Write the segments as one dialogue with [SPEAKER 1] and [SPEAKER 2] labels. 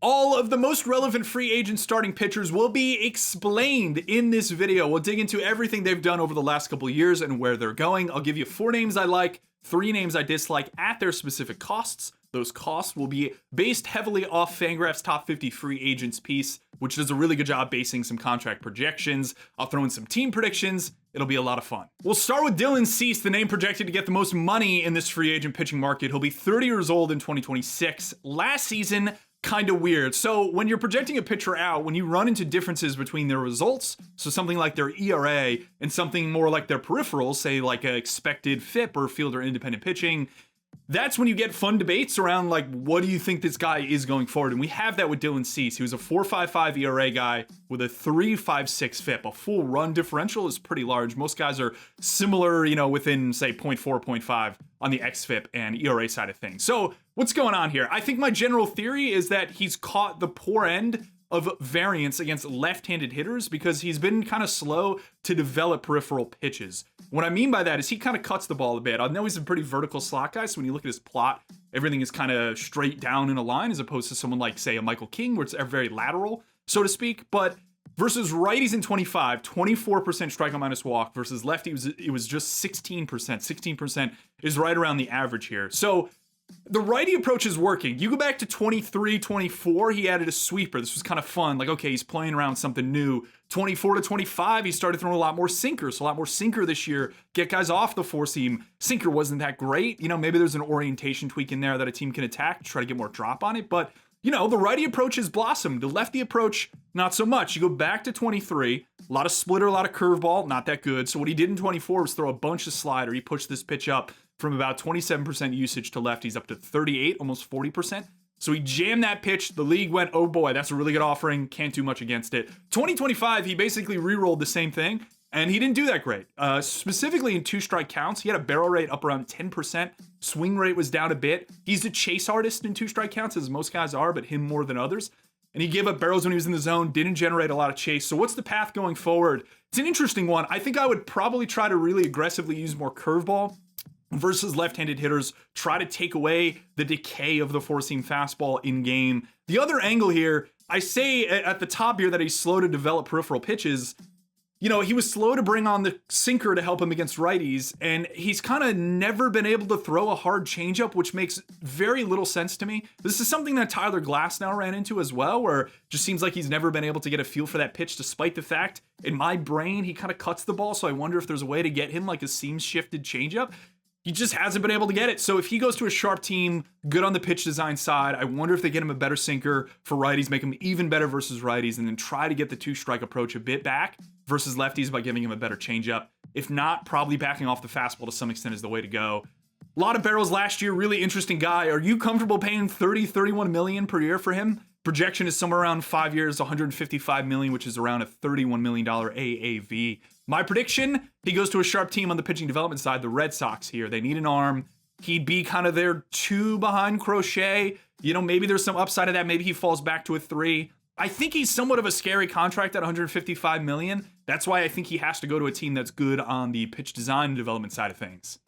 [SPEAKER 1] All of the most relevant free agent starting pitchers will be explained in this video. We'll dig into everything they've done over the last couple of years and where they're going. I'll give you 4 names I like, 3 names I dislike at their specific costs. Those costs will be based heavily off FanGraphs Top 50 Free Agents piece, which does a really good job basing some contract projections. I'll throw in some team predictions. It'll be a lot of fun. We'll start with Dylan Cease, the name projected to get the most money in this free agent pitching market. He'll be 30 years old in 2026. Last season, kind of weird. So when you're projecting a pitcher out, when you run into differences between their results, so something like their ERA and something more like their peripherals, say like a expected FIP or fielder independent pitching, that's when you get fun debates around like, what do you think this guy is going forward? And we have that with Dylan Cease. He was a 4.55 ERA guy with a 3.56 FIP. A full run differential is pretty large. Most guys are similar, within say 0.4, 0.5 on the xFIP and ERA side of things. So what's going on here? I think my general theory is that he's caught the poor end of variance against left-handed hitters because he's been kind of slow to develop peripheral pitches. What I mean by that is he kind of cuts the ball a bit. I know he's a pretty vertical slot guy, so when you look at his plot, everything is kind of straight down in a line as opposed to someone like, say, a Michael King, where it's very lateral, so to speak. But versus righties in 24% strikeout minus walk versus lefty, it was just 16%. 16% is right around the average here. So the righty approach is working. You go back to 23, 24, he added a sweeper. This was kind of fun. Like, okay, he's playing around something new. 24 to 25, he started throwing a lot more sinker. So a lot more sinker this year. Get guys off the 4-seam. Sinker wasn't that great. Maybe there's an orientation tweak in there that a team can attack to try to get more drop on it. But, the righty approach has blossomed. The lefty approach, not so much. You go back to 23, a lot of splitter, a lot of curveball, not that good. So what he did in 24 was throw a bunch of slider. He pushed this pitch up from about 27% usage to lefties up to 38, almost 40%. So he jammed that pitch. The league went, oh boy, that's a really good offering. Can't do much against it. 2025, he basically re-rolled the same thing, and he didn't do that great. Specifically in 2-strike counts, he had a barrel rate up around 10%. Swing rate was down a bit. He's a chase artist in 2-strike counts, as most guys are, but him more than others. And he gave up barrels when he was in the zone, didn't generate a lot of chase. So what's the path going forward? It's an interesting one. I think I would probably try to really aggressively use more curveball versus left-handed hitters, try to take away the decay of the 4-seam fastball in game. The other angle here, I say at the top here that he's slow to develop peripheral pitches. He was slow to bring on the sinker to help him against righties, and he's kind of never been able to throw a hard changeup, which makes very little sense to me. This is something that Tyler Glasnow ran into as well, where it just seems like he's never been able to get a feel for that pitch, despite the fact, in my brain, he kind of cuts the ball, so I wonder if there's a way to get him like a seam-shifted changeup. He just hasn't been able to get it. So if he goes to a sharp team, good on the pitch design side, I wonder if they get him a better sinker for righties, make him even better versus righties, and then try to get the 2-strike approach a bit back versus lefties by giving him a better changeup. If not, probably backing off the fastball to some extent is the way to go. A lot of barrels last year, really interesting guy. Are you comfortable paying 30, 31 million per year for him? Projection is somewhere around 5 years, 155 million, which is around a $31 million AAV. My prediction, he goes to a sharp team on the pitching development side, the Red Sox here. They need an arm. He'd be kind of their 2 behind Crochet. Maybe there's some upside of that. Maybe he falls back to a 3. I think he's somewhat of a scary contract at 155 million. That's why I think he has to go to a team that's good on the pitch design and development side of things.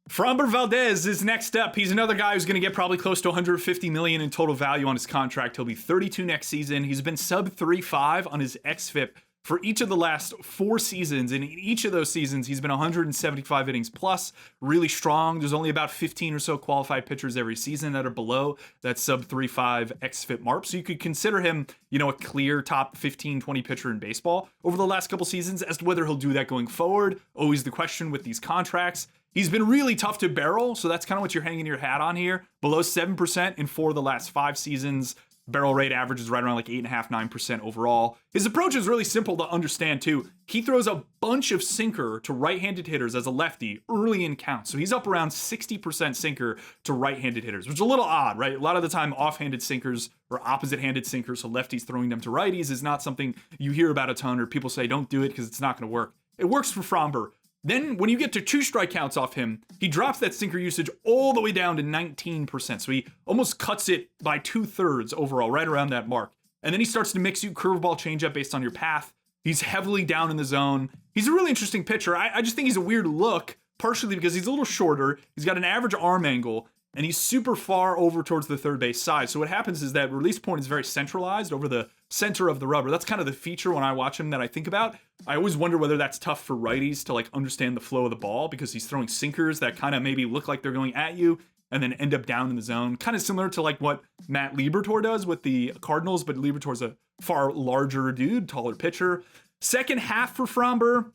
[SPEAKER 1] Framber Valdez is next up. He's another guy who's going to get probably close to 150 million in total value on his contract. He'll be 32 next season. He's been sub 3.5 on his xFIP for each of the last 4 seasons. And in each of those seasons, he's been 175 innings plus, really strong. There's only about 15 or so qualified pitchers every season that are below that sub 3.5 xFIP mark. So you could consider him, a clear top 15, 20 pitcher in baseball over the last couple seasons. As to whether he'll do that going forward, always the question with these contracts. He's been really tough to barrel, so that's kind of what you're hanging your hat on here. Below 7% in 4 of the last 5 seasons. Barrel rate average is right around like 8.5%, 9% overall. His approach is really simple to understand too. He throws a bunch of sinker to right-handed hitters as a lefty early in counts. So he's up around 60% sinker to right-handed hitters, which is a little odd, right? A lot of the time off-handed sinkers or opposite-handed sinkers, so lefties throwing them to righties, is not something you hear about a ton, or people say don't do it because it's not going to work. It works for Framber. Then when you get to 2-strike counts off him, he drops that sinker usage all the way down to 19%. So he almost cuts it by 2/3 overall, right around that mark. And then he starts to mix you curveball changeup based on your path. He's heavily down in the zone. He's a really interesting pitcher. I just think he's a weird look, partially because he's a little shorter. He's got an average arm angle. and he's super far over towards the third base side. So what happens is that release point is very centralized over the center of the rubber. That's kind of the feature when I watch him that I think about. I always wonder whether that's tough for righties to like understand the flow of the ball, because he's throwing sinkers that kind of maybe look like they're going at you and then end up down in the zone. Kind of similar to like what Matt Liberatore does with the Cardinals, but Liberatore's a far larger dude, taller pitcher. Second half for Framber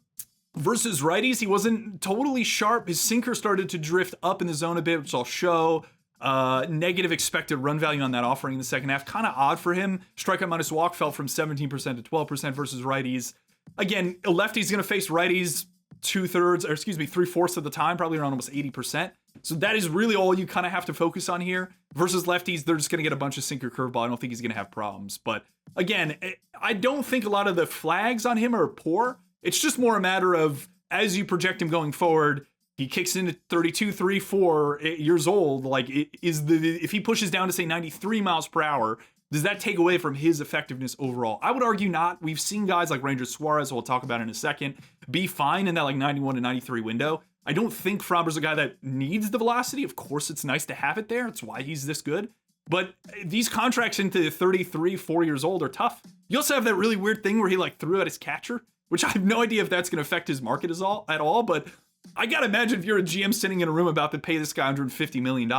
[SPEAKER 1] versus righties, he wasn't totally sharp. His sinker started to drift up in the zone a bit, which I'll show. Negative expected run value on that offering in the second half. Kind of odd for him. Strikeout minus walk fell from 17% to 12% versus righties. Again, a lefty's going to face righties 3/4 of the time, probably around almost 80%. So that is really all you kind of have to focus on here. Versus lefties, they're just going to get a bunch of sinker curveball. I don't think he's going to have problems. But again, I don't think a lot of the flags on him are poor. It's just more a matter of, as you project him going forward, he kicks in at 32, 3, 4 years old. Like, if he pushes down to say 93 miles per hour, does that take away from his effectiveness overall? I would argue not. We've seen guys like Ranger Suarez, who we'll talk about in a second, be fine in that like 91 to 93 window. I don't think Framber's a guy that needs the velocity. Of course, it's nice to have it there. It's why he's this good. But these contracts into 33, 4 years old are tough. You also have that really weird thing where he like threw at his catcher, which I have no idea if that's going to affect his market at all. But I got to imagine if you're a GM sitting in a room about to pay this guy $150 million,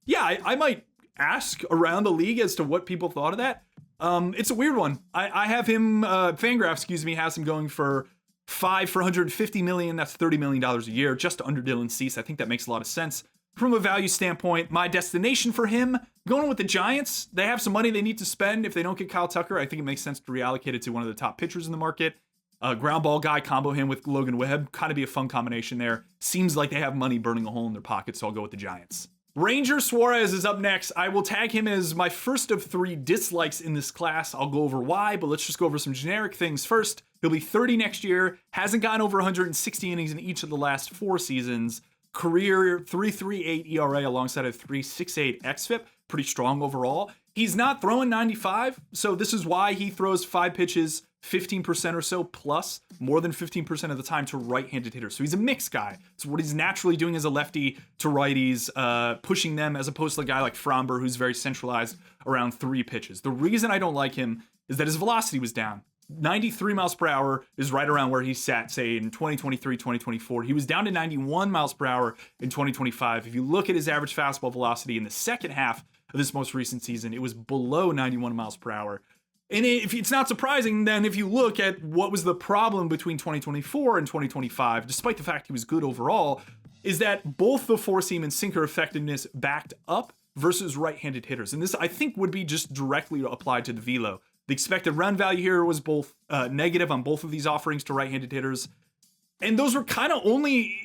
[SPEAKER 1] yeah, I might ask around the league as to what people thought of that. It's a weird one. I have him, FanGraphs, has him going for 5 for $150 million. That's $30 million a year, just under Dylan Cease. I think that makes a lot of sense. From a value standpoint, my destination for him, going with the Giants. They have some money they need to spend. If they don't get Kyle Tucker, I think it makes sense to reallocate it to one of the top pitchers in the market. Ground ball guy, combo him with Logan Webb. Kind of be a fun combination there. Seems like they have money burning a hole in their pocket, so I'll go with the Giants. Ranger Suarez is up next. I will tag him as my first of 3 dislikes in this class. I'll go over why, but let's just go over some generic things first. He'll be 30 next year, hasn't gone over 160 innings in each of the last 4 seasons. Career 3.38 ERA alongside a 3.68 xFIP. Pretty strong overall. He's not throwing 95, so this is why he throws 5 pitches, 15% or so plus, more than 15% of the time to right-handed hitters. So he's a mixed guy. So what he's naturally doing as a lefty to righties, pushing them, as opposed to a guy like Framber, who's very centralized around 3 pitches. The reason I don't like him is that his velocity was down. 93 miles per hour is right around where he sat, say, in 2023, 2024. He was down to 91 miles per hour in 2025. If you look at his average fastball velocity in the second half of this most recent season, it was below 91 miles per hour. And if it's not surprising, then if you look at what was the problem between 2024 and 2025, despite the fact he was good overall, is that both the four-seam and sinker effectiveness backed up versus right-handed hitters. And this, I think, would be just directly applied to the velo. The expected run value here was both negative on both of these offerings to right-handed hitters. And those were kind of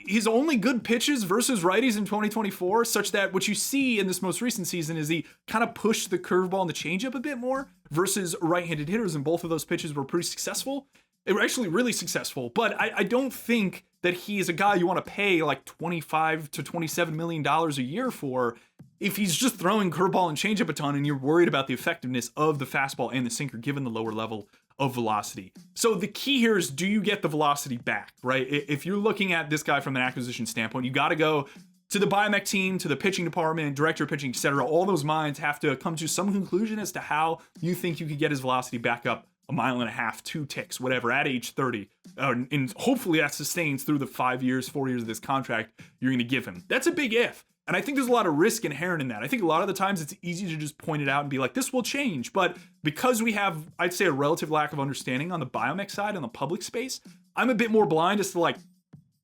[SPEAKER 1] his only good pitches versus righties in 2024, such that what you see in this most recent season is he kind of pushed the curveball and the changeup a bit more versus right-handed hitters, and both of those pitches were pretty successful. They were actually really successful, but I don't think that he is a guy you want to pay like $25 to $27 million a year for if he's just throwing curveball and changeup a ton and you're worried about the effectiveness of the fastball and the sinker given the lower level of velocity. So the key here is, do you get the velocity back, right? If you're looking at this guy from an acquisition standpoint, you got to go to the biomech team, to the pitching department, director of pitching, etc. All those minds have to come to some conclusion as to how you think you could get his velocity back up 1.5 miles, 2 ticks, whatever, at age 30. And hopefully that sustains through the 4 years of this contract you're going to give him. That's a big if. And I think there's a lot of risk inherent in that. I think a lot of the times it's easy to just point it out and be like, this will change. But because we have, I'd say, a relative lack of understanding on the biomech side, on the public space, I'm a bit more blind as to like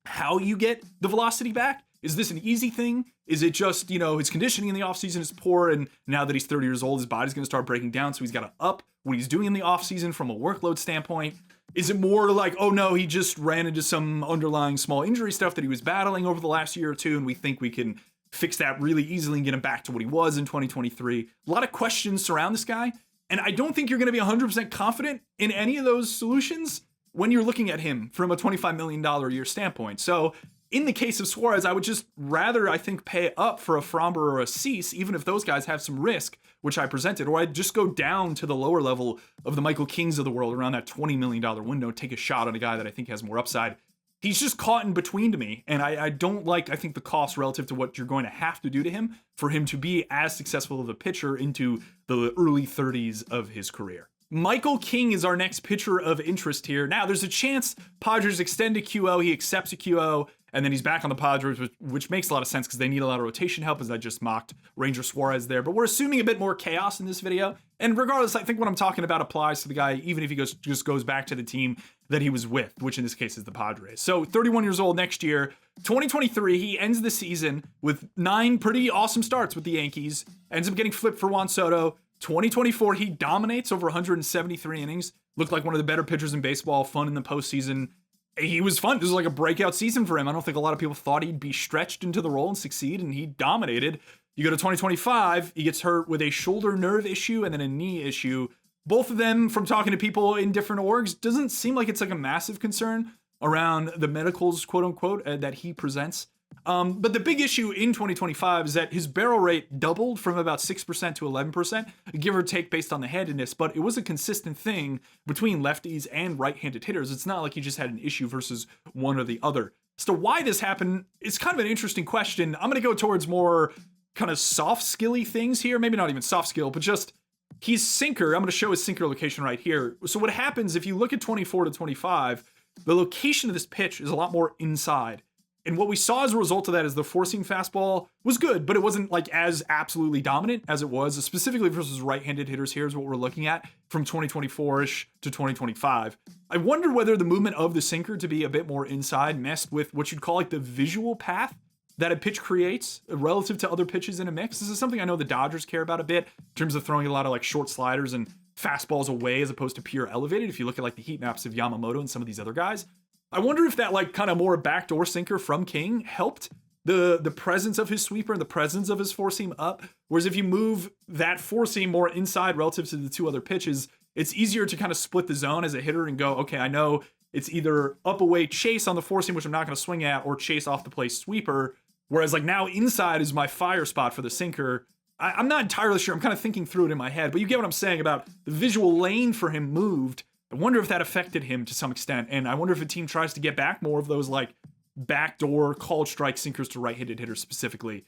[SPEAKER 1] how you get the velocity back. Is this an easy thing? Is it just, his conditioning in the offseason is poor, and now that he's 30 years old, his body's going to start breaking down, so he's got to up what he's doing in the offseason from a workload standpoint? Is it more like, oh no, he just ran into some underlying small injury stuff that he was battling over the last year or two, and we think we can fix that really easily and get him back to what he was in 2023? A lot of questions surround this guy, and I don't think you're going to be 100% confident in any of those solutions when you're looking at him from a $25 million a year standpoint. So in the case of Suarez, I would just rather, I think, pay up for a Framber or a Cease, even if those guys have some risk, which I presented, or I'd just go down to the lower level of the Michael Kings of the world around that $20 million window, take a shot on a guy that I think has more upside. he's just caught in between to me. And I don't like, I think, the cost relative to what you're going to have to do to him for him to be as successful of a pitcher into the early 30s of his career. Michael King is our next pitcher of interest here. Now, there's a chance Padres extend a QO, he accepts a QO, and then he's back on the Padres, which makes a lot of sense because they need a lot of rotation help, as I just mocked Ranger Suarez there. But we're assuming a bit more chaos in this video. And regardless, I think what I'm talking about applies to the guy, even if he just goes back to the team that he was with, which in this case is the Padres. So 31 years old next year, 2023, he ends the season with 9 pretty awesome starts with the Yankees, ends up getting flipped for Juan Soto. 2024, he dominates over 173 innings, looked like one of the better pitchers in baseball, fun in the postseason. He was fun. This was like a breakout season for him. I don't think a lot of people thought he'd be stretched into the role and succeed, and he dominated. You go to 2025, he gets hurt with a shoulder nerve issue and then a knee issue. Both of them, from talking to people in different orgs, doesn't seem like it's like a massive concern around the medicals, quote unquote, that he presents. But the big issue in 2025 is that his barrel rate doubled from about 6% to 11%, give or take based on the handedness, but it was a consistent thing between lefties and right-handed hitters. It's not like he just had an issue versus one or the other. As to why this happened, it's kind of an interesting question. I'm going to go towards more kind of soft skilly things here. Maybe not even soft skill, but just he's sinker. I'm going to show his sinker location right here. So what happens if you look at 24 to 25, the location of this pitch is a lot more inside. And what we saw as a result of that is the four-seam fastball was good, but it wasn't like as absolutely dominant as it was, specifically versus right-handed hitters. Here's what we're looking at from 2024-ish to 2025. I wonder whether the movement of the sinker to be a bit more inside messed with what you'd call like the visual path that a pitch creates relative to other pitches in a mix. This is something I know the Dodgers care about a bit in terms of throwing a lot of like short sliders and fastballs away as opposed to pure elevated. If you look at like the heat maps of Yamamoto and some of these other guys, I wonder if that like kind of more backdoor sinker from King helped the presence of his sweeper and the presence of his four seam up. Whereas if you move that four seam more inside relative to the two other pitches, it's easier to kind of split the zone as a hitter and go, okay, I know it's either up away chase on the four seam, which I'm not going to swing at, or chase off the play sweeper. Whereas like now inside is my fire spot for the sinker. I'm not entirely sure. I'm kind of thinking through it in my head, but you get what I'm saying about the visual lane for him moved. I wonder if that affected him to some extent, and I wonder if a team tries to get back more of those like backdoor called strike sinkers to right-handed hitters specifically.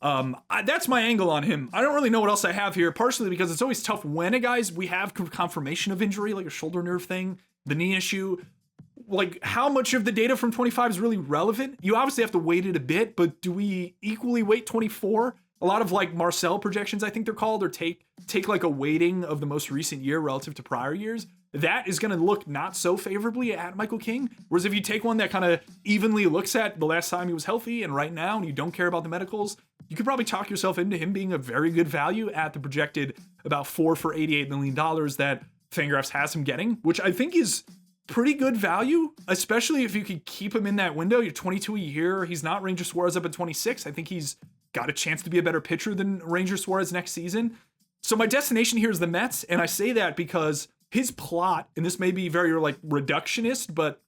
[SPEAKER 1] That's my angle on him. I don't really know what else I have here, partially because it's always tough when we have confirmation of injury, like a shoulder nerve thing, the knee issue. Like, how much of the data from 25 is really relevant? You obviously have to wait it a bit, but do we equally wait 24? A lot of like Marcel projections, I think they're called, or take like a weighting of the most recent year relative to prior years. That is going to look not so favorably at Michael King. Whereas if you take one that kind of evenly looks at the last time he was healthy and right now, and you don't care about the medicals, you could probably talk yourself into him being a very good value at the projected about $4 for $88 million that FanGraphs has him getting, which I think is pretty good value, especially if you could keep him in that window. You're 22 a year. He's not Ranger Suarez up at 26. I think he's got a chance to be a better pitcher than Ranger Suarez next season. So my destination here is the Mets, and I say that because his plot, and this may be very like reductionist, but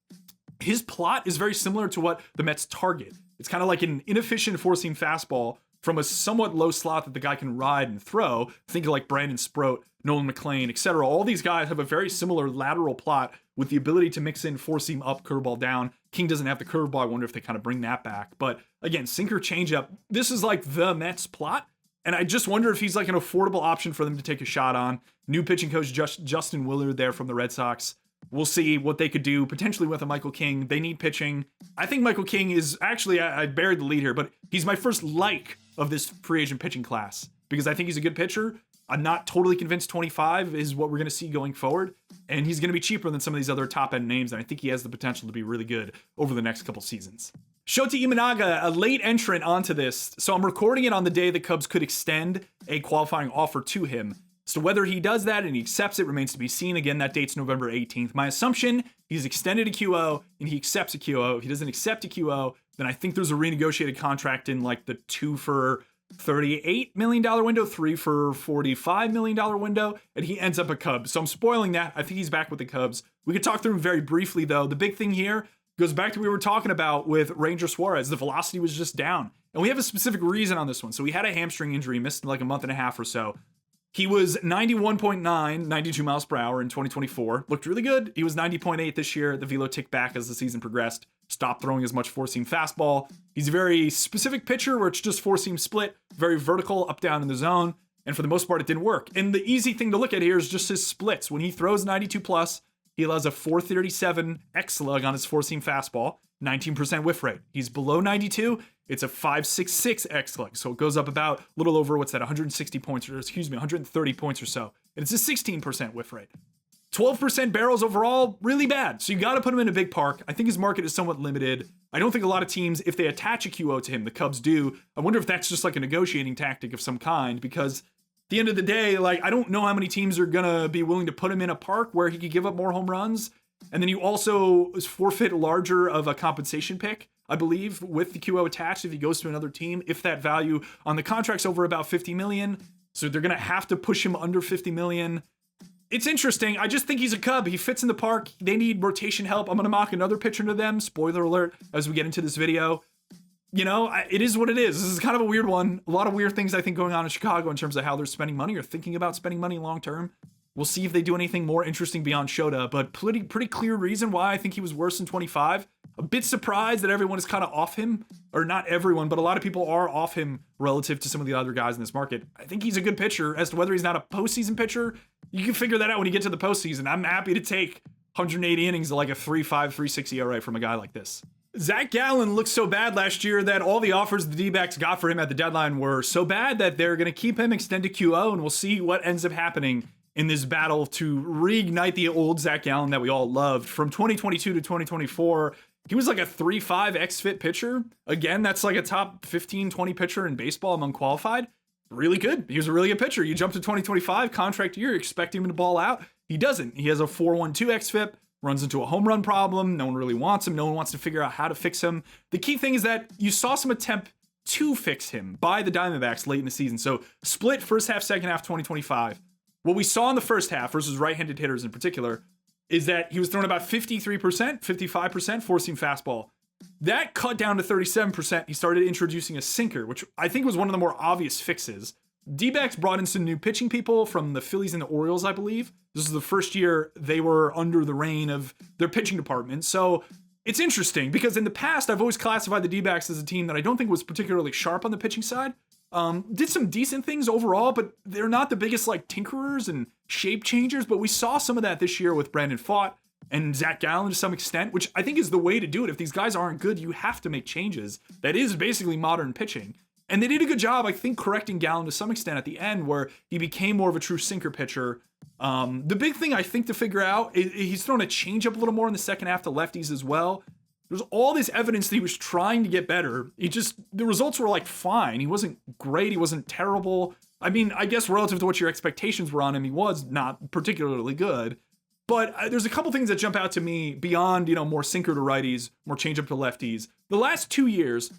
[SPEAKER 1] his plot is very similar to what the Mets target. It's kind of like an inefficient four-seam fastball from a somewhat low slot that the guy can ride and throw. Think of like Brandon Sproat, Nolan McLean, etc. All these guys have a very similar lateral plot with the ability to mix in four-seam up, curveball down. King doesn't have the curveball. I wonder if they kind of bring that back. But again, sinker changeup. This is like the Mets plot. And I just wonder if he's like an affordable option for them to take a shot on. New pitching coach Justin Willard there from the Red Sox. We'll see what they could do potentially with a Michael King. They need pitching. I think Michael King is actually, I buried the lead here, but he's my first like of this free agent pitching class because I think he's a good pitcher. I'm not totally convinced 25 is what we're going to see going forward. And he's going to be cheaper than some of these other top end names. And I think he has the potential to be really good over the next couple seasons. Shota Imanaga, a late entrant onto this. So I'm recording it on the day the Cubs could extend a qualifying offer to him. So whether he does that and he accepts it remains to be seen. Again, that date's November 18th. My assumption, he's extended a QO and he accepts a QO. If he doesn't accept a QO, then I think there's a renegotiated contract in like the 2 for $38 million window, 3 for $45 million window, and he ends up a Cub. So I'm spoiling that. I think he's back with the Cubs. We could talk through him very briefly though. The big thing here goes back to what we were talking about with Ranger Suarez. The velocity was just down. And we have a specific reason on this one. So he had a hamstring injury, missed like a month and a half or so. He was 91.9, 92 miles per hour in 2024. Looked really good. He was 90.8 this year. The velo ticked back as the season progressed. stop throwing as much four-seam fastball. He's a very specific pitcher where it's just four-seam split, very vertical, up, down in the zone. And for the most part, it didn't work. And the easy thing to look at here is just his splits. When he throws 92 plus, he allows a 437 X slug on his four-seam fastball, 19% whiff rate. He's below 92, it's a 566 X slug. So it goes up about a little over, 160 points, or 130 points or so. And it's a 16% whiff rate. 12% barrels overall, really bad. So you got to put him in a big park. I think his market is somewhat limited. I don't think a lot of teams, if they attach a QO to him, the Cubs do. I wonder if that's just like a negotiating tactic of some kind, because at the end of the day, like, I don't know how many teams are going to be willing to put him in a park where he could give up more home runs. And then you also forfeit larger of a compensation pick, I believe, with the QO attached if he goes to another team, if that value on the contract's over about 50 million. So they're going to have to push him under 50 million. It's interesting. I just think he's a Cub. He fits in the park. They need rotation help. I'm going to mock another pitcher to them. Spoiler alert as we get into this video. You know, it is what it is. This is kind of a weird one. A lot of weird things, I think, going on in Chicago in terms of how they're spending money or thinking about spending money long term. We'll see if they do anything more interesting beyond Shota, but pretty clear reason why I think he was worse than 25. A bit surprised that everyone is kind of off him, or not everyone, but a lot of people are off him relative to some of the other guys in this market. I think he's a good pitcher. As to whether he's not a postseason pitcher, you can figure that out when you get to the postseason. I'm happy to take 180 innings to like a 3.5, 3.6 ERA from a guy like this. Zac Gallen looked so bad last year that all the offers the D-backs got for him at the deadline were so bad that they're going to keep him, extend to QO, and we'll see what ends up happening in this battle to reignite the old Zac Gallen that we all loved. From 2022 to 2024, he was like a 3.5 xFIT pitcher. Again, that's like a top 15, 20 pitcher in baseball among qualified. Really good. He was a really good pitcher. You jump to 2025, contract year, you expect him to ball out. He doesn't. He has a 4.12 xFIP, runs into a home run problem. No one really wants him. No one wants to figure out how to fix him. The key thing is that you saw some attempt to fix him by the Diamondbacks late in the season. So split first half, second half 2025. What we saw in the first half versus right-handed hitters in particular is that he was throwing about 53%, 55% four-seam fastball. That cut down to 37%. He started introducing a sinker, which I think was one of the more obvious fixes. D-backs brought in some new pitching people from the Phillies and the Orioles, I believe. This is the first year they were under the reign of their pitching department. So it's interesting because in the past, I've always classified the D-backs as a team that I don't think was particularly sharp on the pitching side. Did some decent things overall, but they're not the biggest like tinkerers and shape changers. But we saw some of that this year with Brandon Pfaadt and Zac Gallen to some extent, which I think is the way to do it. If these guys aren't good, you have to make changes. That is basically modern pitching. And they did a good job, I think, correcting Gallen to some extent at the end where he became more of a true sinker pitcher. The big thing I think to figure out is he's thrown a changeup a little more in the second half to lefties as well. There's all this evidence that he was trying to get better. The results were like fine. He wasn't great. He wasn't terrible. I mean, I guess relative to what your expectations were on him, he was not particularly good. But there's a couple things that jump out to me beyond, more sinker to righties, more changeup to lefties. The last 2 years,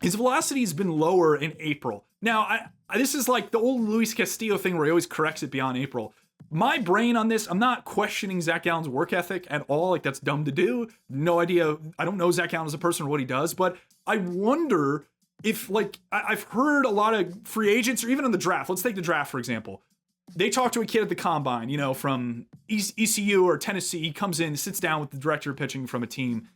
[SPEAKER 1] his velocity has been lower in April. Now, this is like the old Luis Castillo thing where he always corrects it beyond April. My brain on this, I'm not questioning Zac Gallen's work ethic at all. Like, that's dumb to do. No idea. I don't know Zac Gallen as a person or what he does, but I wonder if, like, I've heard a lot of free agents or even in the draft. Let's take the draft, for example. They talk to a kid at the combine, from ECU or Tennessee. He comes in, sits down with the director of pitching from a team.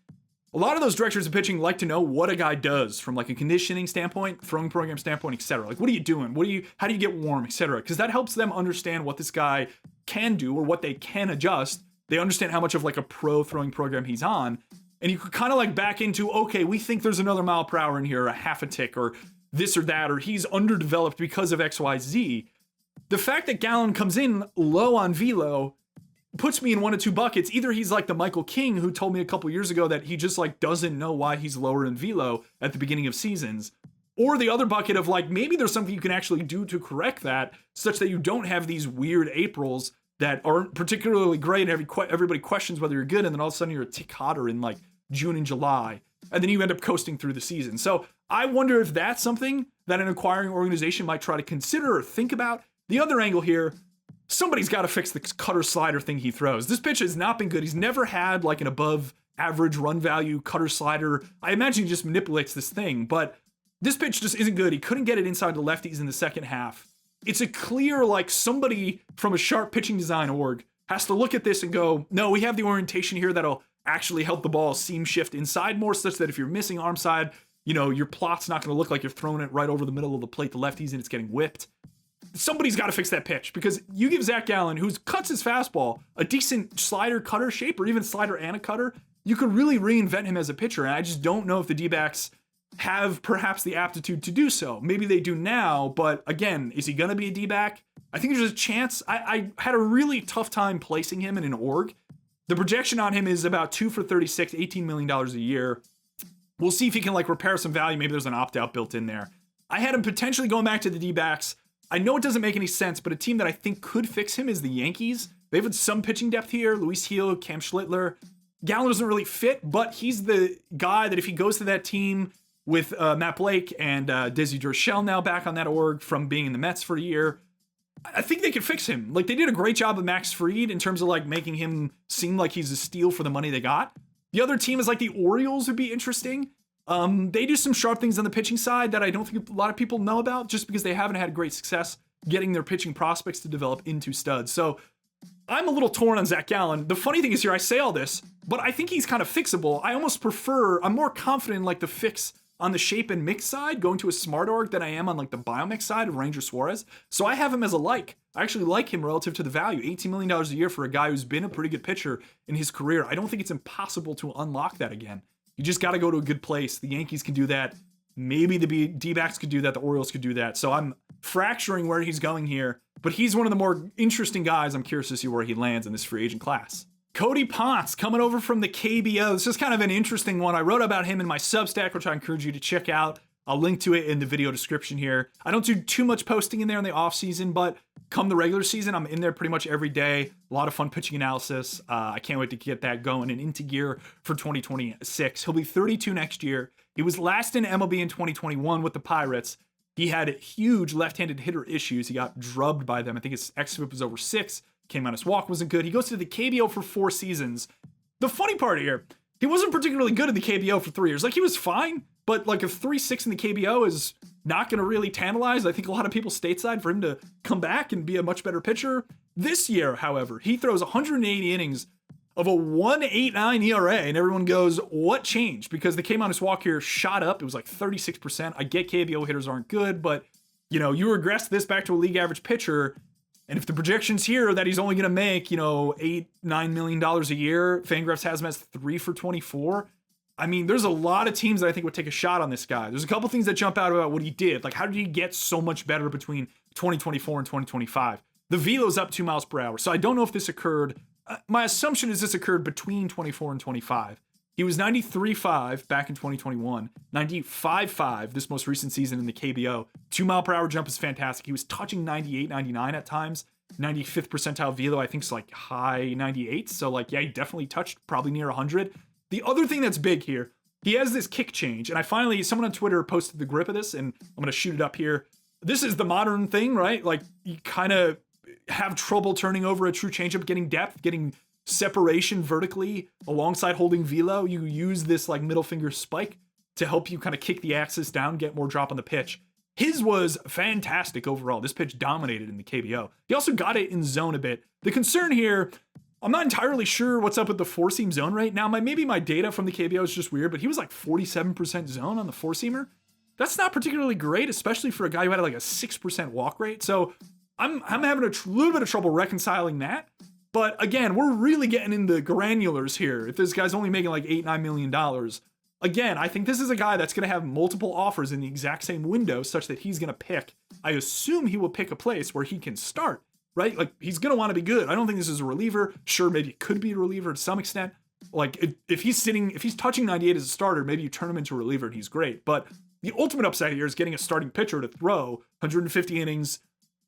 [SPEAKER 1] A lot of those directors of pitching like to know what a guy does from like a conditioning standpoint, throwing program standpoint, etc. Like, what are you doing? How do you get warm, etc. Because that helps them understand what this guy can do or what they can adjust. They understand how much of like a pro throwing program he's on. And you could kind of like back into, okay, we think there's another mile per hour in here, a half a tick or this or that, or he's underdeveloped because of X, Y, Z. The fact that Gallen comes in low on velo puts me in one of two buckets. Either he's like the Michael King who told me a couple years ago that he just like doesn't know why he's lower in velo at the beginning of seasons, or the other bucket of like maybe there's something you can actually do to correct that such that you don't have these weird Aprils that aren't particularly great and everybody questions whether you're good, and then all of a sudden you're a tick hotter in like June and July, and then you end up coasting through the season. So I wonder if that's something that an acquiring organization might try to consider or think about. The other angle here, somebody's got to fix the cutter slider thing he throws. This pitch has not been good. He's never had like an above average run value cutter slider. I imagine he just manipulates this thing, but this pitch just isn't good. He couldn't get it inside the lefties in the second half. It's a clear, like somebody from a sharp pitching design org has to look at this and go, no, we have the orientation here that'll actually help the ball seam shift inside more, such that if you're missing arm side, your plot's not going to look like you're throwing it right over the middle of the plate to lefties and it's getting whipped. Somebody's got to fix that pitch, because you give Zac Gallen, who cuts his fastball, a decent slider cutter shape, or even slider and a cutter, you could really reinvent him as a pitcher. And I just don't know if the D-backs have perhaps the aptitude to do so. Maybe they do now, but again, is he going to be a D-back? I think there's a chance. I had a really tough time placing him in an org. The projection on him is about 2 for 36, $18 million a year. We'll see if he can repair some value. Maybe there's an opt-out built in there. I had him potentially going back to the D-backs. I know it doesn't make any sense, but a team that I think could fix him is the Yankees. They've had some pitching depth here. Luis Gil, Cam Schlittler. Gallen doesn't really fit, but he's the guy that if he goes to that team with Matt Blake and Desi Durchell now back on that org from being in the Mets for a year, I think they could fix him. They did a great job with Max Fried in terms of making him seem like he's a steal for the money they got. The other team is the Orioles would be interesting. They do some sharp things on the pitching side that I don't think a lot of people know about, just because they haven't had great success getting their pitching prospects to develop into studs. So I'm a little torn on Zac Gallen. The funny thing is here, I say all this, but I think he's kind of fixable. I'm more confident in the fix on the shape and mix side, going to a smart org, than I am on the biomix side of Ranger Suarez. So I have him as a like. I actually like him relative to the value. $18 million a year for a guy who's been a pretty good pitcher in his career. I don't think it's impossible to unlock that again. You just got to go to a good place. The Yankees can do that. Maybe the D-backs could do that. The Orioles could do that. So I'm fracturing where he's going here, but he's one of the more interesting guys. I'm curious to see where he lands in this free agent class. Cody Ponce coming over from the KBO. This is kind of an interesting one. I wrote about him in my Substack, which I encourage you to check out. I'll link to it in the video description here. I don't do too much posting in there in the off season, but come the regular season, I'm in there pretty much every day. A lot of fun pitching analysis. I can't wait to get that going and into gear for 2026. He'll be 32 next year. He was last in MLB in 2021 with the Pirates. He had huge left-handed hitter issues. He got drubbed by them. I think his xFIP was over 6. Came on his walk, wasn't good. He goes to the KBO for 4 seasons. The funny part here, he wasn't particularly good in the KBO for 3 years. He was fine, but a 3.6 in the KBO is not going to really tantalize. I think a lot of people stateside for him to come back and be a much better pitcher. This year, however, he throws 180 innings of a 1.89 ERA, and everyone goes, what changed? Because the came on his walk here shot up. It was 36%. I get KBO hitters aren't good, but you regress this back to a league average pitcher. And if the projections here are that he's only going to make, $8-9 million a year, FanGraphs has him as 3 for 24. I mean, there's a lot of teams that I think would take a shot on this guy. There's a couple things that jump out about what he did. How did he get so much better between 2024 and 2025? The velo's up 2 miles per hour. So I don't know if this occurred. My assumption is this occurred between 24 and 25. He was 93.5 back in 2021, 95.5 this most recent season in the KBO. 2 mile per hour jump is fantastic. He was touching 98, 99 at times. 95th percentile velo, I think, is high 98. So he definitely touched probably near 100. The other thing that's big here, he has this kick change. And someone on Twitter posted the grip of this, and I'm going to shoot it up here. This is the modern thing, right? You kind of have trouble turning over a true changeup, getting depth, getting separation vertically alongside holding velo. You use this middle finger spike to help you kind of kick the axis down, get more drop on the pitch. His was fantastic overall. This pitch dominated in the KBO. He also got it in zone a bit. The concern here, I'm not entirely sure what's up with the 4-seam zone rate. Now, maybe my data from the KBO is just weird, but he was 47% zone on the 4-seamer. That's not particularly great, especially for a guy who had a 6% walk rate. So I'm having a little bit of trouble reconciling that. But again, we're really getting into granulars here. If this guy's only making $8-9 million, again, I think this is a guy that's going to have multiple offers in the exact same window, such that he's going to pick. I assume he will pick a place where he can start, right? He's going to want to be good. I don't think this is a reliever. Sure, maybe it could be a reliever to some extent. If he's touching 98 as a starter, maybe you turn him into a reliever and he's great. But the ultimate upside here is getting a starting pitcher to throw 150 innings,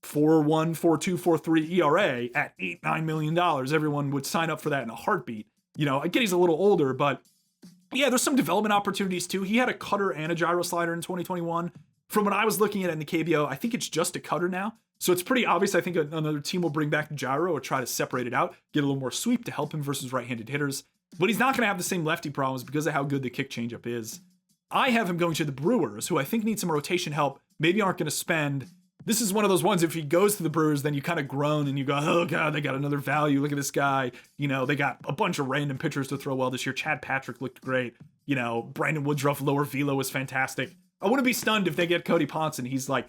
[SPEAKER 1] 4.1, 4.2, 4.3 ERA at $8-9 million. Everyone would sign up for that in a heartbeat. I get he's a little older, but yeah, there's some development opportunities too. He had a cutter and a gyro slider in 2021. From what I was looking at in the KBO, I think it's just a cutter now. So it's pretty obvious. I think another team will bring back the gyro or try to separate it out, get a little more sweep to help him versus right-handed hitters. But he's not going to have the same lefty problems because of how good the kick changeup is. I have him going to the Brewers, who I think need some rotation help, maybe aren't going to spend this is one of those ones, if he goes to the Brewers, then you kind of groan and you go, oh God, they got another value. Look at this guy. You know, they got a bunch of random pitchers to throw well this year. Chad Patrick looked great. You know, Brandon Woodruff, lower velo was fantastic. I wouldn't be stunned if they get Cody Ponce and he's like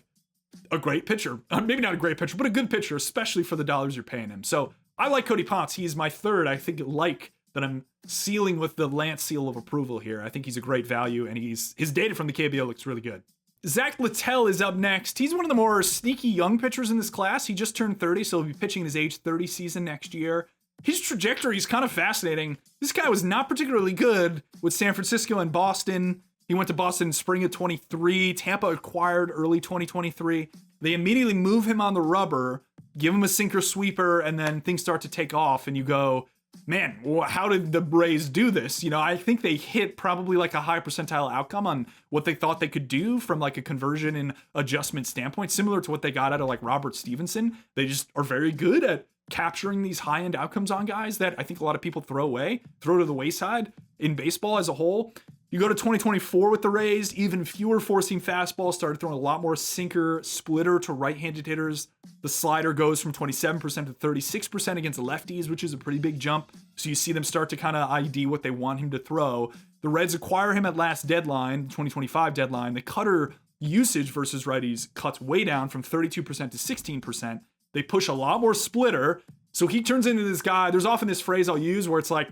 [SPEAKER 1] a great pitcher. Maybe not a great pitcher, but a good pitcher, especially for the dollars you're paying him. So I like Cody Ponce. He's my third, I think, that I'm sealing with the Lance seal of approval here. I think he's a great value, and his data from the KBO looks really good. Zac Littell is up next. He's one of the more sneaky young pitchers in this class. He just turned 30, so he'll be pitching in his age 30 season next year. His trajectory is kind of fascinating. This guy was not particularly good with San Francisco and Boston. He went to Boston in spring of 23. Tampa acquired early 2023. They immediately move him on the rubber, give him a sinker sweeper, and then things start to take off, and you go, man, how did the Rays do this? You know, I think they hit probably like a high percentile outcome on what they thought they could do from like a conversion and adjustment standpoint, similar to what they got out of like Robert Stevenson. They just are very good at capturing these high-end outcomes on guys that I think a lot of people throw to the wayside in baseball as a whole. You go to 2024 with the Rays, even fewer four-seam fastballs, started throwing a lot more sinker, splitter to right-handed hitters. The slider goes from 27% to 36% against lefties, which is a pretty big jump. So you see them start to kind of ID what they want him to throw. The Reds acquire him at last deadline, 2025 deadline. The cutter usage versus righties cuts way down from 32% to 16%. They push a lot more splitter. So he turns into this guy. There's often this phrase I'll use where it's like,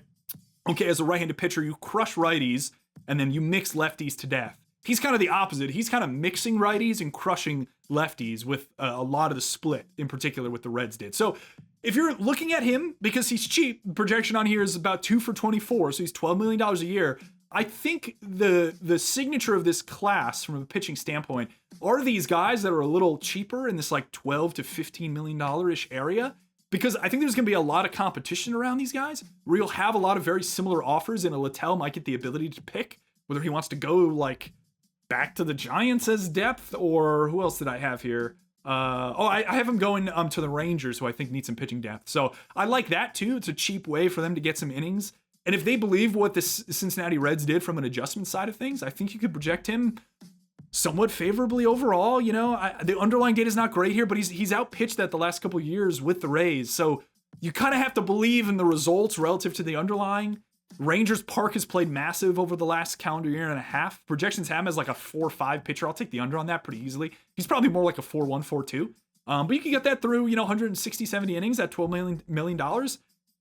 [SPEAKER 1] okay, as a right-handed pitcher, you crush righties, and then you mix lefties to death. He's kind of the opposite. He's kind of mixing righties and crushing lefties with a lot of the split, in particular what the Reds did. So if you're looking at him, because he's cheap, the projection on here is about 2 for 24, so he's $12 million a year. I think the signature of this class from a pitching standpoint are these guys that are a little cheaper in this like $12 to $15 million-ish area. Because I think there's going to be a lot of competition around these guys where you'll have a lot of very similar offers, and a Littell might get the ability to pick whether he wants to go like back to the Giants as depth, or who else did I have here? I have him going to the Rangers, who I think need some pitching depth. So I like that too. It's a cheap way for them to get some innings. And if they believe what the Cincinnati Reds did from an adjustment side of things, I think you could project him somewhat favorably overall. You know, the underlying data is not great here, but he's outpitched that the last couple of years with the Rays. So you kind of have to believe in the results relative to the underlying. Rangers Park has played massive over the last calendar year and a half. Projections have him as like a 4-5 pitcher. I'll take the under on that pretty easily. He's probably more like a 4-1, 4-2. But you can get that through, 160, 70 innings at $12 million.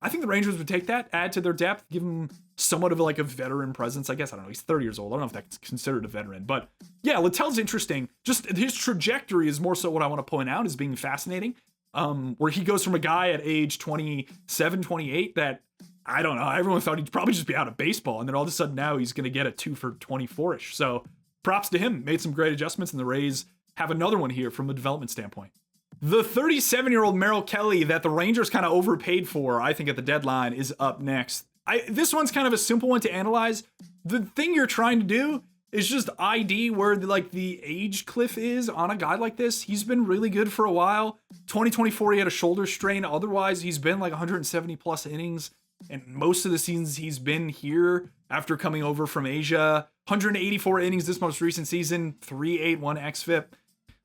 [SPEAKER 1] I think the Rangers would take that, add to their depth, give him somewhat of like a veteran presence. I guess, I don't know, he's 30 years old. I don't know if that's considered a veteran. But yeah, Littell's interesting. Just his trajectory is more so what I want to point out as being fascinating. Where he goes from a guy at age 27, 28 that, I don't know, everyone thought he'd probably just be out of baseball. And then all of a sudden now he's going to get a 2 for 24-ish. So props to him. Made some great adjustments, and the Rays have another one here from a development standpoint. The 37-year-old Merrill Kelly that the Rangers kind of overpaid for, I think, at the deadline is up next. This one's kind of a simple one to analyze. The thing you're trying to do is just ID where the age cliff is on a guy like this. He's been really good for a while. 2024, he had a shoulder strain. Otherwise, he's been like 170 plus innings. And most of the seasons he's been here after coming over from Asia. 184 innings this most recent season, 3.81 xFIP.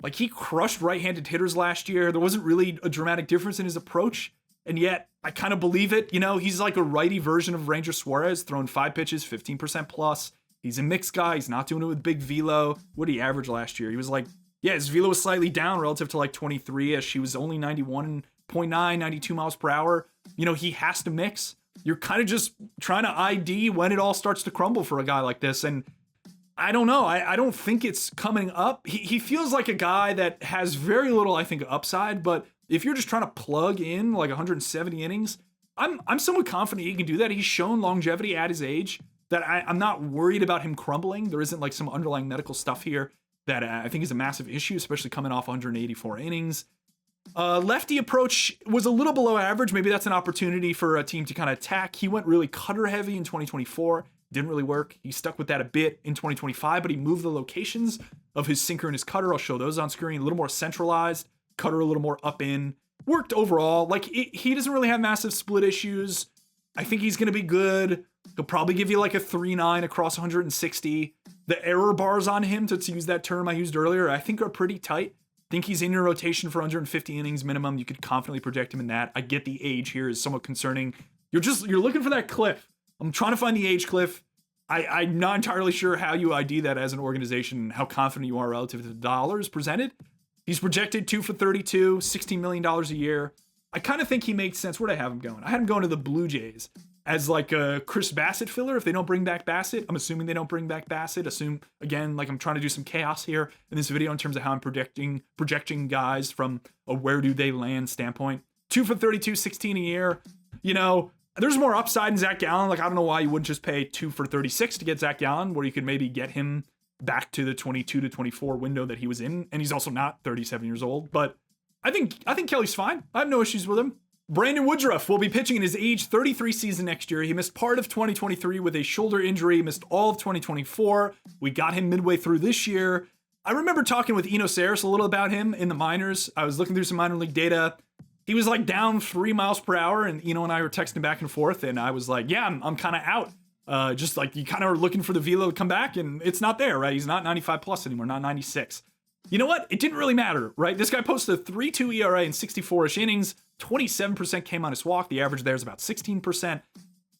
[SPEAKER 1] Like, he crushed right-handed hitters last year. There wasn't really a dramatic difference in his approach. And yet, I kind of believe it. He's like a righty version of Ranger Suarez, throwing 5 pitches, 15% plus. He's a mixed guy. He's not doing it with big velo. What did he average last year? He was like, his velo was slightly down relative to like 23-ish. He was only 91.9, 92 miles per hour. He has to mix. You're kind of just trying to ID when it all starts to crumble for a guy like this. And I don't know. I don't think it's coming up. He feels like a guy that has very little, I think, upside. But if you're just trying to plug in like 170 innings, I'm somewhat confident he can do that. He's shown longevity at his age that I'm not worried about him crumbling. There isn't like some underlying medical stuff here that I think is a massive issue, especially coming off 184 innings. Lefty approach was a little below average. Maybe that's an opportunity for a team to kind of attack. He went really cutter heavy in 2024. Didn't really work. He stuck with that a bit in 2025, but he moved the locations of his sinker and his cutter. I'll show those on screen. A little more centralized, cutter a little more up in. Worked overall. He doesn't really have massive split issues. I think he's going to be good. He'll probably give you like a 3.9 across 160. The error bars on him, to use that term I used earlier, I think are pretty tight. Think he's in your rotation for 150 innings minimum. You could confidently project him in that. I get the age here is somewhat concerning. You're looking for that cliff. I'm trying to find the age cliff. I'm not entirely sure how you ID that as an organization and how confident you are relative to the dollars presented. He's projected 2 for 32, $16 million a year. I kind of think he makes sense. Where'd I have him going? I had him going to the Blue Jays as like a Chris Bassitt filler if they don't bring back Bassitt. I'm assuming they don't bring back Bassitt. Again, like I'm trying to do some chaos here in this video in terms of how I'm projecting guys from a where do they land standpoint. 2 for 32, 16 a year. You know, there's more upside in Zac Gallen. Like, I don't know why you wouldn't just pay 2 for 36 to get Zac Gallen, where you could maybe get him back to the 22 to 24 window that he was in. And he's also not 37 years old. But I think Kelly's fine. I have no issues with him. Brandon Woodruff will be pitching in his age 33 season next year. He missed part of 2023 with a shoulder injury. He missed all of 2024. We got him midway through this year. I remember talking with Eno Saris a little about him in the minors. I was looking through some minor league data. He was like down 3 miles per hour, and Eno and I were texting back and forth, and I was like, yeah, I'm kind of out. Just like you kind of are looking for the velo to come back, and it's not there, right? He's not 95 plus anymore, not 96. You know what? It didn't really matter, right? This guy posted a 3.2 ERA in 64-ish innings. 27% came on his walk. The average there is about 16%.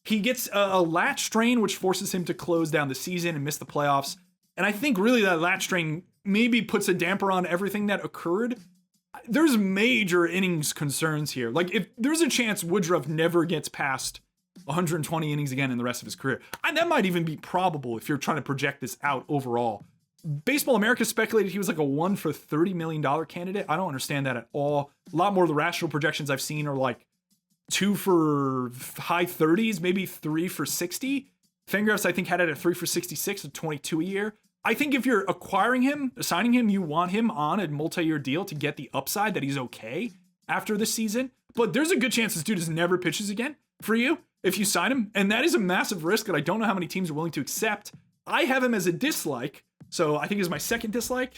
[SPEAKER 1] He gets a lat strain, which forces him to close down the season and miss the playoffs. And I think really that lat strain maybe puts a damper on everything that occurred. There's major innings concerns here. Like, if there's a chance Woodruff never gets past 120 innings again in the rest of his career, and that might even be probable if you're trying to project this out overall. Baseball America speculated he was like a 1 for $30 million candidate. I don't understand that at all. A lot more of the rational projections I've seen are like 2 for high 30s, maybe 3 for 60. FanGraphs, I think, had it at 3 for 66 at 22 a year. I think if you're acquiring him, signing him, you want him on a multi-year deal to get the upside that he's okay after this season. But there's a good chance this dude just never pitches again for you if you sign him. And that is a massive risk that I don't know how many teams are willing to accept. I have him as a dislike. So I think is my second dislike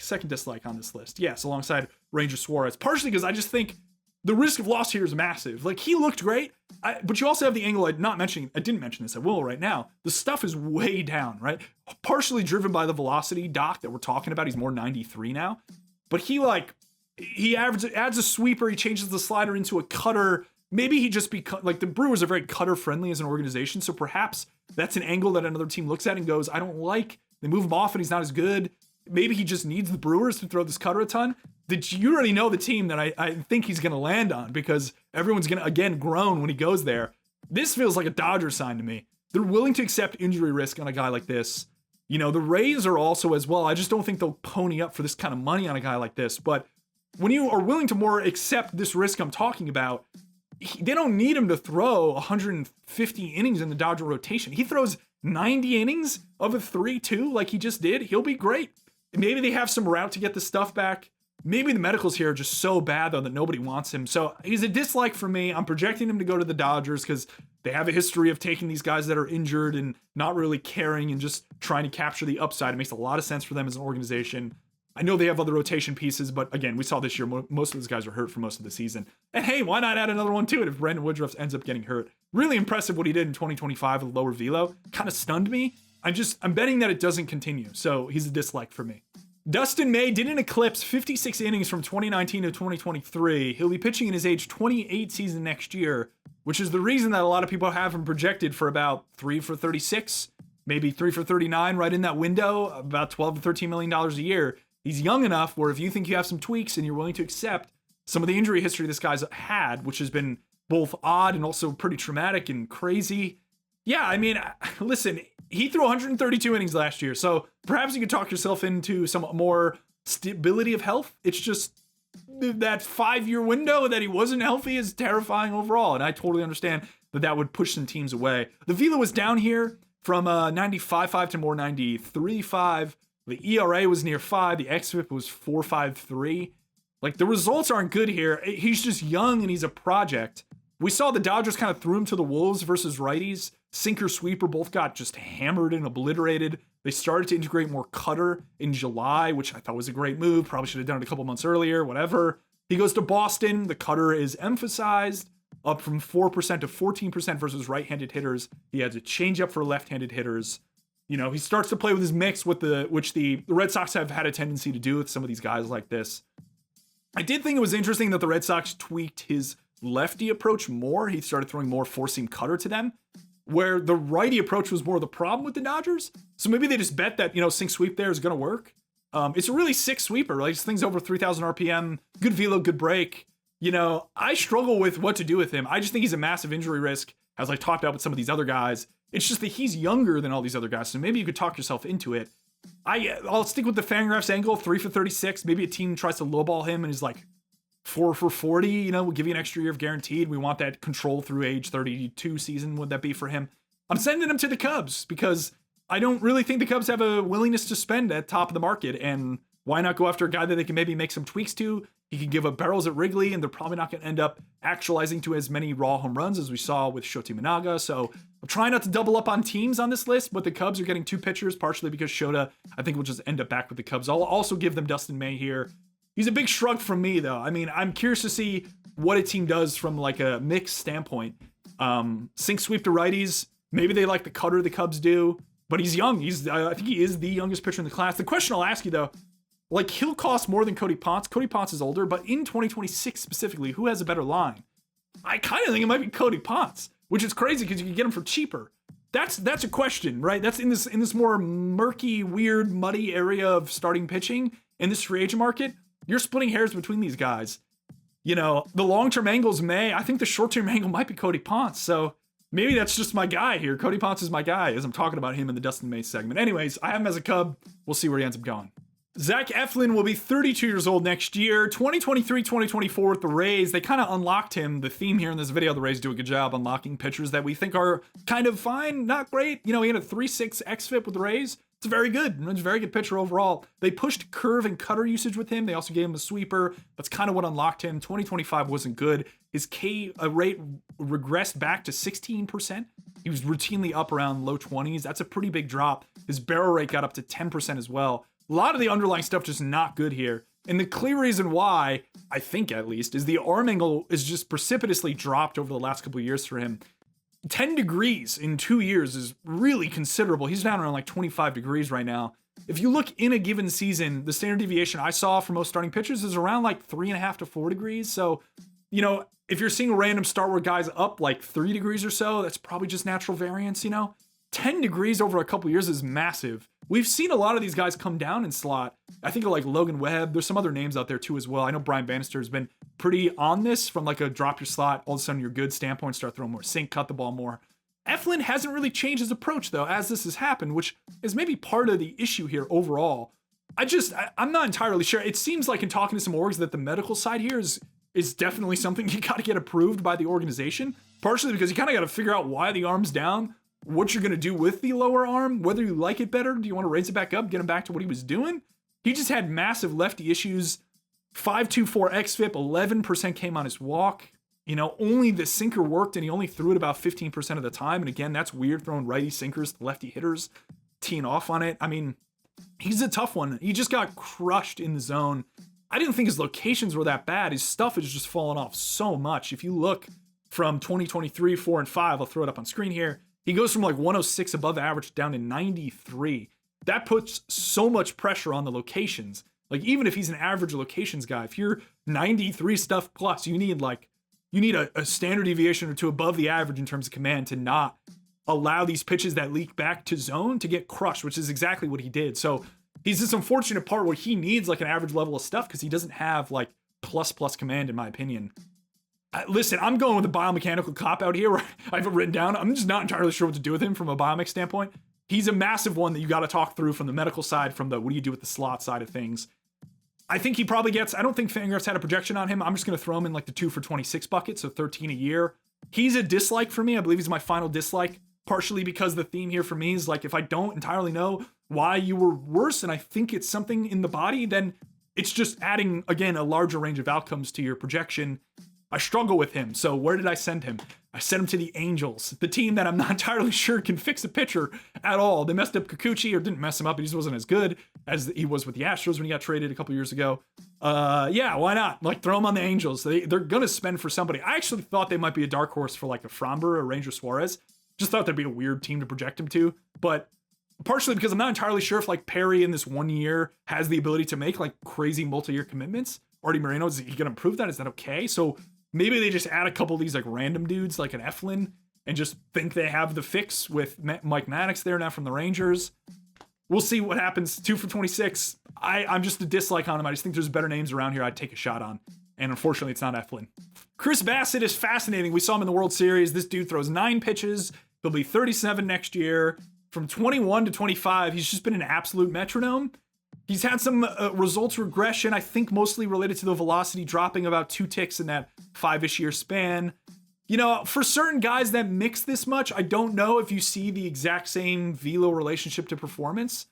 [SPEAKER 1] on this list. Yes, alongside Ranger Suarez. Partially because I just think the risk of loss here is massive. Like, he looked great, but you also have the angle I didn't mention this, I will right now. The stuff is way down, right? Partially driven by the velocity doc that we're talking about. He's more 93 now. But he adds a sweeper, he changes the slider into a cutter. Maybe he just like, the Brewers are very cutter friendly as an organization, so perhaps that's an angle that another team looks at and goes, I don't like. They move him off and he's not as good. Maybe he just needs the Brewers to throw this cutter a ton. You already know the team that I think he's going to land on, because everyone's going to, again, groan when he goes there. This feels like a Dodgers sign to me. They're willing to accept injury risk on a guy like this. You know, the Rays are also as well. I just don't think they'll pony up for this kind of money on a guy like this. But when you are willing to more accept this risk I'm talking about, they don't need him to throw 150 innings in the Dodger rotation. He throws 90 innings of a 3-2 like he just did. He'll be great. Maybe they have some route to get the stuff back. Maybe the medicals here are just so bad, though, that nobody wants him. So he's a dislike for me. I'm projecting him to go to the Dodgers because they have a history of taking these guys that are injured and not really caring and just trying to capture the upside. It makes a lot of sense for them as an organization. I know they have other rotation pieces, but again, we saw this year, most of those guys are hurt for most of the season. And hey, why not add another one to it if Brandon Woodruff ends up getting hurt? Really impressive what he did in 2025 with lower velo. Kind of stunned me. I'm betting that it doesn't continue. So he's a dislike for me. Dustin May didn't eclipse 56 innings from 2019 to 2023. He'll be pitching in his age 28 season next year, which is the reason that a lot of people have him projected for about 3 for 36, maybe 3 for 39, right in that window, about $12 to $13 million a year. He's young enough where if you think you have some tweaks and you're willing to accept some of the injury history this guy's had, which has been both odd and also pretty traumatic and crazy. Yeah, I mean, listen, he threw 132 innings last year, so perhaps you could talk yourself into some more stability of health. It's just that 5-year window that he wasn't healthy is terrifying overall, and I totally understand that would push some teams away. The velo was down here from 95.5 to more 93.5. The ERA was near 5. The xFIP was 4.53. Like, the results aren't good here. He's just young and he's a project. We saw the Dodgers kind of threw him to the Wolves versus righties. Sinker, sweeper both got just hammered and obliterated. They started to integrate more cutter in July, which I thought was a great move. Probably should have done it a couple months earlier, whatever. He goes to Boston. The cutter is emphasized, up from 4% to 14% versus right-handed hitters. He has a changeup for left-handed hitters. You know, he starts to play with his mix, which the Red Sox have had a tendency to do with some of these guys like this. I did think it was interesting that the Red Sox tweaked his lefty approach more. He started throwing more four-seam cutter to them, where the righty approach was more the problem with the Dodgers. So maybe they just bet that, sink sweep there is going to work. It's a really sick sweeper, right? This thing's over 3,000 RPM, good velo, good break. I struggle with what to do with him. I just think he's a massive injury risk, as I talked about with some of these other guys. It's just that he's younger than all these other guys, so maybe you could talk yourself into it. I'll stick with the FanGraphs angle, 3 for 36. Maybe a team tries to lowball him and he's like 4 for 40. We'll give you an extra year of guaranteed. We want that control through age 32 season. Would that be for him? I'm sending him to the Cubs because I don't really think the Cubs have a willingness to spend at top of the market. And why not go after a guy that they can maybe make some tweaks to? He can give up barrels at Wrigley, and they're probably not going to end up actualizing to as many raw home runs as we saw with Shota Imanaga. So I'm trying not to double up on teams on this list, but the Cubs are getting 2 pitchers, partially because Shota, I think, will just end up back with the Cubs. I'll also give them Dustin May here. He's a big shrug from me, though. I mean, I'm curious to see what a team does from like a mixed standpoint. Sink sweep to righties. Maybe they like the cutter the Cubs do, but he's young. I think he is the youngest pitcher in the class. The question I'll ask you, though, like, he'll cost more than Cody Ponce. Cody Ponce is older, but in 2026 specifically, who has a better line? I kind of think it might be Cody Ponce, which is crazy because you can get him for cheaper. That's a question, right? That's in this more murky, weird, muddy area of starting pitching in this free agent market. You're splitting hairs between these guys. The long-term angle's May. I think the short-term angle might be Cody Ponce. So maybe that's just my guy here. Cody Ponce is my guy as I'm talking about him in the Dustin May segment. Anyways, I have him as a Cub. We'll see where he ends up going. Zack Eflin will be 32 years old next year. 2023-2024 with the Rays. They kind of unlocked him. The theme here in this video, the Rays do a good job unlocking pitchers that we think are kind of fine, not great. He had a 3.6 xFIP with the Rays. It's very good. It's a very good pitcher overall. They pushed curve and cutter usage with him. They also gave him a sweeper. That's kind of what unlocked him. 2025 wasn't good. His K rate regressed back to 16%. He was routinely up around low 20s. That's a pretty big drop. His barrel rate got up to 10% as well. A lot of the underlying stuff just not good here. And the clear reason why, I think at least, is the arm angle is just precipitously dropped over the last couple of years for him. 10 degrees in 2 years is really considerable. He's down around like 25 degrees right now. If you look in a given season, the standard deviation I saw for most starting pitchers is around like 3.5 to 4 degrees. So, if you're seeing a random start where guys up like 3 degrees or so, that's probably just natural variance, 10 degrees over a couple years is massive. We've seen a lot of these guys come down in slot. I think of like Logan Webb. There's some other names out there too as well. I know Brian Bannister has been pretty on this from like a drop your slot, all of a sudden you're good standpoint, start throwing more sink, cut the ball more. Eflin hasn't really changed his approach though as this has happened, which is maybe part of the issue here overall. I'm not entirely sure. It seems like in talking to some orgs that the medical side here is definitely something you got to get approved by the organization, partially because you kind of got to figure out why the arm's down, what you're going to do with the lower arm, whether you like it better. Do you want to raise it back up, get him back to what he was doing? He just had massive lefty issues. 5.24 xFIP, 11% came on his walk. Only the sinker worked and he only threw it about 15% of the time. And again, that's weird throwing righty sinkers to lefty hitters, teeing off on it. I mean, he's a tough one. He just got crushed in the zone. I didn't think his locations were that bad. His stuff has just fallen off so much. If you look from 2023, 4 and 5, I'll throw it up on screen here. He goes from like 106 above average down to 93. That puts so much pressure on the locations. Like even if he's an average locations guy, if you're 93 stuff plus, you need a standard deviation or two above the average in terms of command to not allow these pitches that leak back to zone to get crushed, which is exactly what he did. So he's this unfortunate part where he needs like an average level of stuff because he doesn't have like plus command in my opinion. Listen, I'm going with a biomechanical cop out here where I have it written down. I'm just not entirely sure what to do with him from a biomech standpoint. He's a massive one that you got to talk through from the medical side, from the what do you do with the slot side of things. I think he probably gets, I don't think FanGraphs had a projection on him. I'm just going to throw him in like the 2 for 26 bucket, so 13 a year. He's a dislike for me. I believe he's my final dislike, partially because the theme here for me is like if I don't entirely know why you were worse and I think it's something in the body, then it's just adding, again, a larger range of outcomes to your projection. I struggle with him. So where did I send him? I sent him to the Angels, the team that I'm not entirely sure can fix a pitcher at all. They messed up Kikuchi, or didn't mess him up. He just wasn't as good as he was with the Astros when he got traded a couple years ago. Yeah, why not? Like throw him on the Angels. They're going to spend for somebody. I actually thought they might be a dark horse for like a Framber or Ranger Suarez. Just thought that'd be a weird team to project him to. But partially because I'm not entirely sure if like Perry in this 1 year has the ability to make like crazy multi-year commitments, Artie Moreno, is he going to improve that? Is that okay? So maybe they just add a couple of these like random dudes like an Eflin and just think they have the fix with Mike Maddox there now from the Rangers. We'll see what happens. 2 for 26. I'm just a dislike on him. I just think there's better names around here I'd take a shot on. And unfortunately, it's not Eflin. Chris Bassitt is fascinating. We saw him in the World Series. This dude throws 9 pitches. He'll be 37 next year. From 21 to 25, he's just been an absolute metronome. He's had some results regression, I think mostly related to the velocity dropping about 2 ticks in that 5-ish year span. You know, for certain guys that mix this much, I don't know if you see the exact same velo relationship to performance.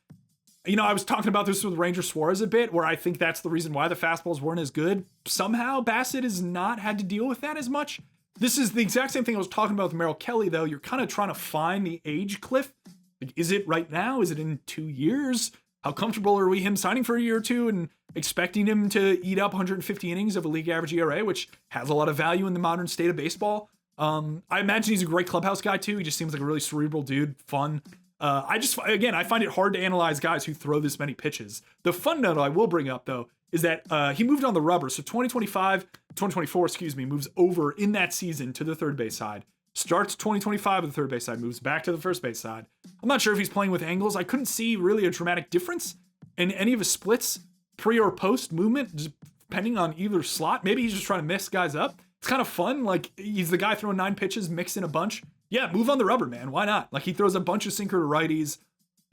[SPEAKER 1] You know, I was talking about this with Ranger Suarez a bit, where I think that's the reason why the fastballs weren't as good. Somehow, Bassitt has not had to deal with that as much. This is the exact same thing I was talking about with Merrill Kelly, though. You're kind of trying to find the age cliff. Like, is it right now? Is it in 2 years? How comfortable are we him signing for a year or two and expecting him to eat up 150 innings of a league average ERA, which has a lot of value in the modern state of baseball? I imagine he's a great clubhouse guy too. He just seems like a really cerebral dude, fun. I find it hard to analyze guys who throw this many pitches. The fun note I will bring up though is that he moved on the rubber. So 2024, moves over in that season to the third base side. Starts 2025 with the third base side, moves back to the first base side. I'm not sure if he's playing with angles. I couldn't see really a dramatic difference in any of his splits, pre or post movement, just depending on either slot. Maybe he's just trying to mix guys up. It's kind of fun. Like, he's the guy throwing 9 pitches, mixing a bunch. Yeah, move on the rubber, man. Why not? Like, he throws a bunch of sinker to righties,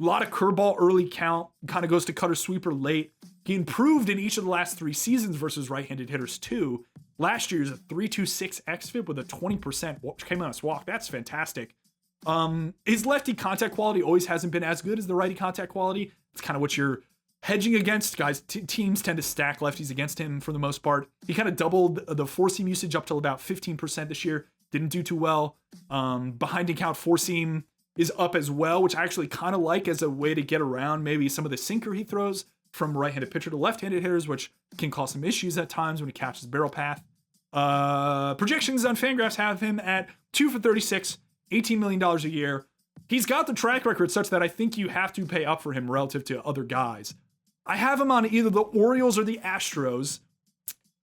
[SPEAKER 1] a lot of curveball early count, kind of goes to cutter sweeper late. He improved in each of the last 3 seasons versus right-handed hitters too. Last year's a 3.26 xFIP with a 20% which came on a walk. That's fantastic. His lefty contact quality always hasn't been as good as the righty contact quality. It's kind of what you're hedging against. Guys, teams tend to stack lefties against him for the most part. He kind of doubled the four-seam usage up till about 15% this year. Didn't do too well. Behind and count four-seam is up as well, which I actually kind of like as a way to get around maybe some of the sinker he throws from right-handed pitcher to left-handed hitters, which can cause some issues at times when he catches barrel path. Projections on FanGraphs have him at 2 for 36, $18 million a year. He's got the track record such that I think you have to pay up for him relative to other guys. I have him on either the Orioles or the Astros.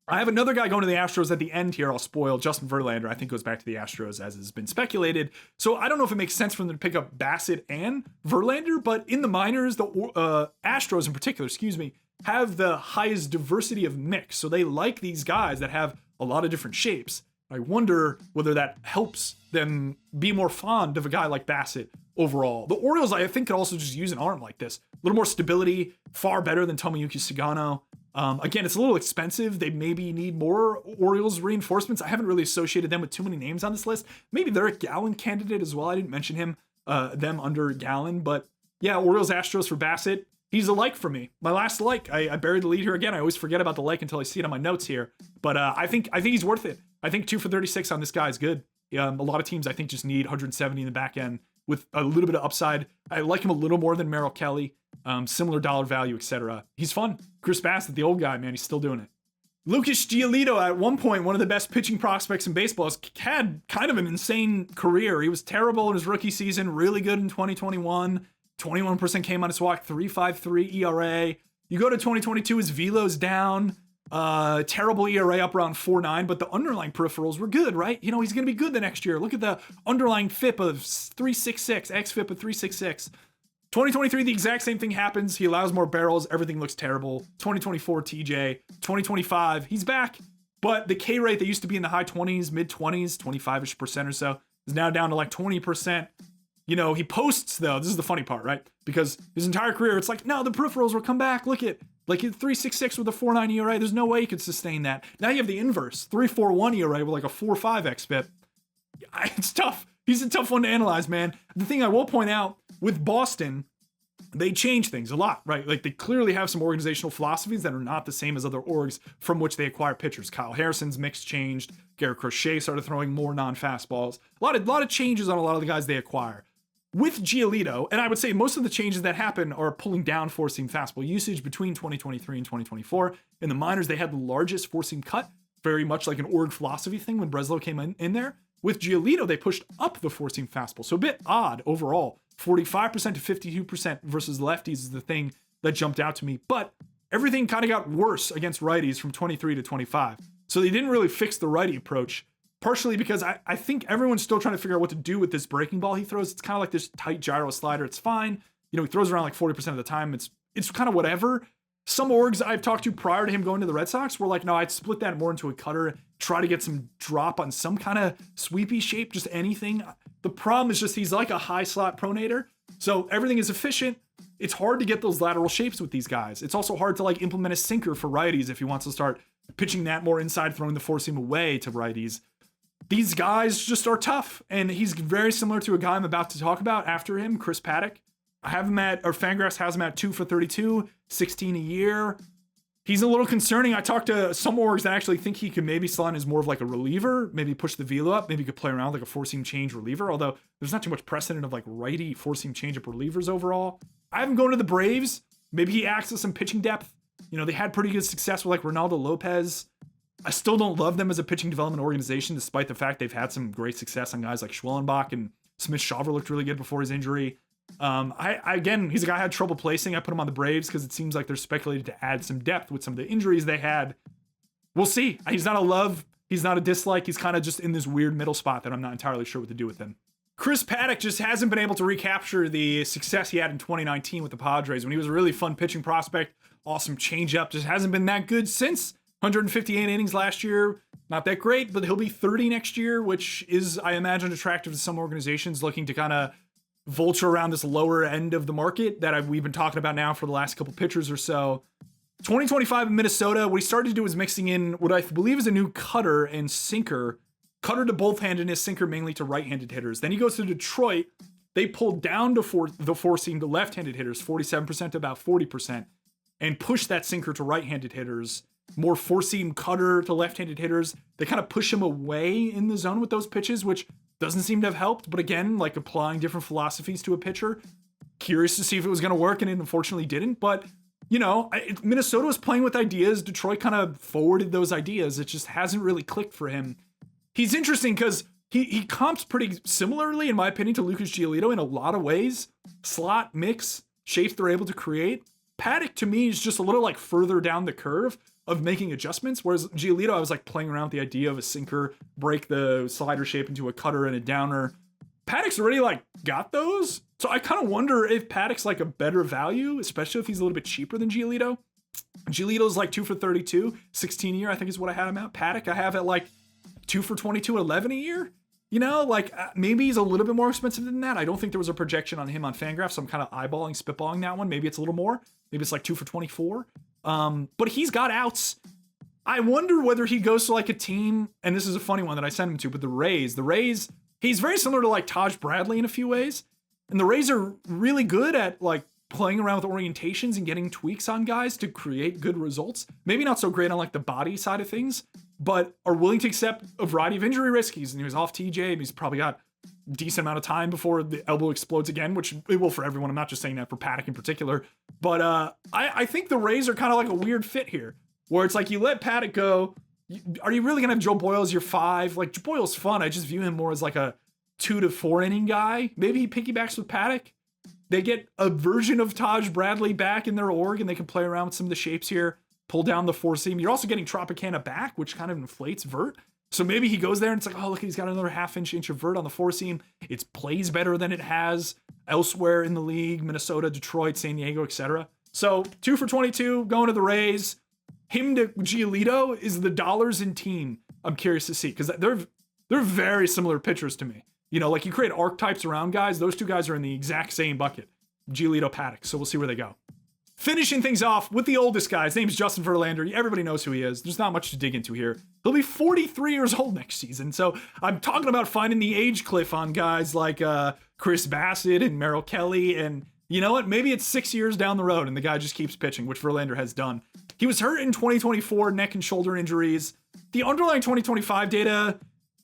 [SPEAKER 1] I have another guy going to the Astros at the end here. I'll spoil. Justin Verlander, I think, goes back to the Astros as has been speculated. So I don't know if it makes sense for them to pick up Bassitt and Verlander, but in the minors, the Astros in particular, have the highest diversity of mix. So they like these guys that have a lot of different shapes. I wonder whether that helps them be more fond of a guy like Bassitt overall. The Orioles, I think, could also just use an arm like this. A little more stability, far better than Tomoyuki Sugano. Again, it's a little expensive. They maybe need more Orioles reinforcements. I haven't really associated them with too many names on this list. Maybe they're a Gallen candidate as well. I didn't mention them under Gallen, but yeah, Orioles, Astros for Bassitt. He's a like for me. My last like. I buried the lead here again. I always forget about the like until I see it on my notes here. But I think he's worth it. I think 2 for 36 on this guy is good. A lot of teams I think just need 170 in the back end with a little bit of upside. I like him a little more than Merrill Kelly. Similar dollar value, etc. He's fun. Chris Bassitt, the old guy, man, he's still doing it. Lucas Giolito, at one point, one of the best pitching prospects in baseball, has had kind of an insane career. He was terrible in his rookie season, really good in 2021. 21% came on his walk, 3.53 ERA. You go to 2022, his velo's down. Terrible ERA up around 4.9, but the underlying peripherals were good, right? You know, he's going to be good the next year. Look at the underlying FIP of 3.66, xFIP of 3.66. 2023, the exact same thing happens. He allows more barrels. Everything looks terrible. 2024, TJ. 2025, he's back. But the K rate that used to be in the high 20s, mid 20s, 25-ish percent or so, is now down to like 20%. You know, he posts, though. This is the funny part, right? Because his entire career, it's like, no, the peripherals will come back. Look at, like, 3.66 with a 4.9 ERA. There's no way he could sustain that. Now you have the inverse, 3.41 ERA with like a 4.5 xFIP. It's tough. He's a tough one to analyze, man. The thing I will point out, with Boston, they change things a lot, right? Like, they clearly have some organizational philosophies that are not the same as other orgs from which they acquire pitchers. Kyle Harrison's mix changed. Garrett Crochet started throwing more non-fastballs. A lot of changes on a lot of the guys they acquire. With Giolito, and I would say most of the changes that happen are pulling down four-seam fastball usage between 2023 and 2024. In the minors, they had the largest four-seam cut, very much like an org philosophy thing when Breslow came in there. With Giolito, they pushed up the four-seam fastball, so a bit odd overall. 45% to 52% versus lefties is the thing that jumped out to me. But everything kind of got worse against righties from 23 to 25. So they didn't really fix the righty approach, partially because I think everyone's still trying to figure out what to do with this breaking ball he throws. It's kind of like this tight gyro slider. It's fine. You know, he throws around like 40% of the time. It's kind of whatever. Some orgs I've talked to prior to him going to the Red Sox were like, no, I'd split that more into a cutter, try to get some drop on some kind of sweepy shape, just anything. The problem is just he's like a high slot pronator. So everything is efficient. It's hard to get those lateral shapes with these guys. It's also hard to like implement a sinker for righties if he wants to start pitching that more inside, throwing the four seam away to righties. These guys just are tough. And he's very similar to a guy I'm about to talk about after him, Chris Paddack. I have him at, or FanGraphs has him at 2 for 32, 16 a year. He's a little concerning. I talked to some orgs that actually think he could maybe slot in as more of like a reliever, maybe push the velo up, maybe could play around like a four-seam change reliever, although there's not too much precedent of like righty four-seam change-up relievers overall. I have him going to the Braves. Maybe he acts with some pitching depth. You know, they had pretty good success with like Ronaldo Lopez. I still don't love them as a pitching development organization, despite the fact they've had some great success on guys like Schwellenbach, and Smith-Shawver looked really good before his injury. Again, he's a guy I had trouble placing. I put him on the Braves because it seems like they're speculated to add some depth with some of the injuries they had. We'll see. He's not a love. He's not a dislike. He's kind of just in this weird middle spot that I'm not entirely sure what to do with him. Chris Paddack just hasn't been able to recapture the success he had in 2019 with the Padres when he was a really fun pitching prospect. Awesome changeup. Just hasn't been that good since. 158 innings last year. Not that great, but he'll be 30 next year, which is, I imagine, attractive to some organizations looking to kind of vulture around this lower end of the market that we've been talking about now for the last couple pitchers or so. 2025 in Minnesota, what he started to do was mixing in what I believe is a new cutter and sinker. Cutter to both-handedness, sinker mainly to right-handed hitters. Then he goes to Detroit. They pulled down to the four-seam to left-handed hitters, 47% to about 40%, and pushed that sinker to right-handed hitters. More four-seam cutter to left-handed hitters. They kind of push him away in the zone with those pitches, which doesn't seem to have helped, but again, like applying different philosophies to a pitcher. Curious to see if it was going to work, and it unfortunately didn't. But, you know, Minnesota was playing with ideas. Detroit kind of forwarded those ideas. It just hasn't really clicked for him. He's interesting because he comps pretty similarly, in my opinion, to Lucas Giolito in a lot of ways. Slot, mix, shapes they're able to create. Paddack, to me, is just a little like further down the curve of making adjustments, whereas Giolito, I was like playing around with the idea of a sinker, break the slider shape into a cutter and a downer. Paddack's already like got those, so I kind of wonder if Paddack's like a better value, especially if he's a little bit cheaper than Giolito. Giolito's like 2 for 32, 16 a year, I think is what I had him at. Paddack I have at like 2 for 22, 11 a year. You know, like maybe he's a little bit more expensive than that. I don't think there was a projection on him on FanGraphs, so I'm kind of eyeballing, spitballing that one. Maybe it's a little more. Maybe it's like 2 for 24. But he's got outs. I wonder whether he goes to like a team, and this is a funny one that I sent him to, but the Rays, he's very similar to like Taj Bradley in a few ways. And the Rays are really good at like playing around with orientations and getting tweaks on guys to create good results. Maybe not so great on like the body side of things, but are willing to accept a variety of injury risks. He was off TJ, he's probably got a decent amount of time before the elbow explodes again, which it will for everyone. I'm not just saying that for Paddack in particular. But I think the Rays are kind of like a weird fit here, where it's like you let Paddack go. Are you really going to have Joe Boyle as your 5? Like, Boyle's fun. I just view him more as like a 2 to 4 inning guy. Maybe he piggybacks with Paddack. They get a version of Taj Bradley back in their org, and they can play around with some of the shapes here, pull down the four seam. You're also getting Tropicana back, which kind of inflates vert. So maybe he goes there and it's like, oh, look, he's got another half inch of vert on the four seam. It plays better than it has elsewhere in the league, Minnesota, Detroit, San Diego, etc. So 2 for 22, going to the Rays. Him to Giolito is the dollars in team I'm curious to see, because they're very similar pitchers to me. You know, like you create archetypes around guys. Those two guys are in the exact same bucket. Giolito, Paddack. So we'll see where they go. Finishing things off with the oldest guy. His name's Justin Verlander. Everybody knows who he is. There's not much to dig into here. He'll be 43 years old next season. So I'm talking about finding the age cliff on guys like Chris Bassitt and Merrill Kelly. And you know what? Maybe it's 6 years down the road and the guy just keeps pitching, which Verlander has done. He was hurt in 2024, neck and shoulder injuries. The underlying 2025 data,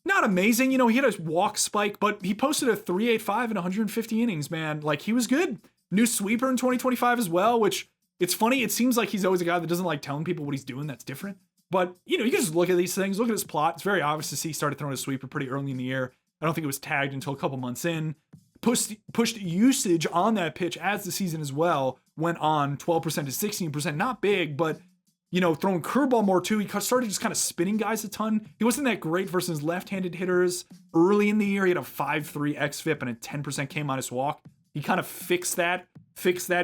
[SPEAKER 1] not amazing. You know, he had a walk spike, but he posted a 3.85 in 150 innings, man. Like, he was good. New sweeper in 2025 as well, which it's funny. It seems like he's always a guy that doesn't like telling people what he's doing. That's different. But, you know, you can just look at these things, look at his plot. It's very obvious to see he started throwing a sweeper pretty early in the year. I don't think it was tagged until a couple months in. pushed usage on that pitch as the season as well went on, 12% to 16%. Not big, but throwing curveball more too. He started just kind of spinning guys a ton. He wasn't that great versus left-handed hitters. Early in the year, he had a 5.3 xFIP and a 10% K- walk. He kind of fixed that,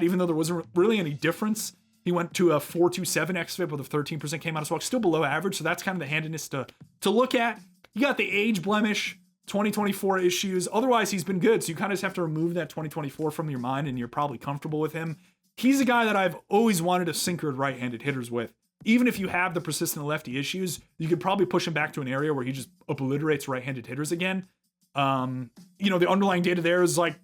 [SPEAKER 1] even though there wasn't really any difference. He went to a 4.27 xFIP with a 13% K- walk, still below average. So that's kind of the handedness to look at. You got the age blemish, 2024 issues. Otherwise, he's been good. So you kind of just have to remove that 2024 from your mind, and you're probably comfortable with him. He's a guy that I've always wanted to sinkered right-handed hitters with. Even if you have the persistent lefty issues, you could probably push him back to an area where he just obliterates right-handed hitters again. The underlying data there is like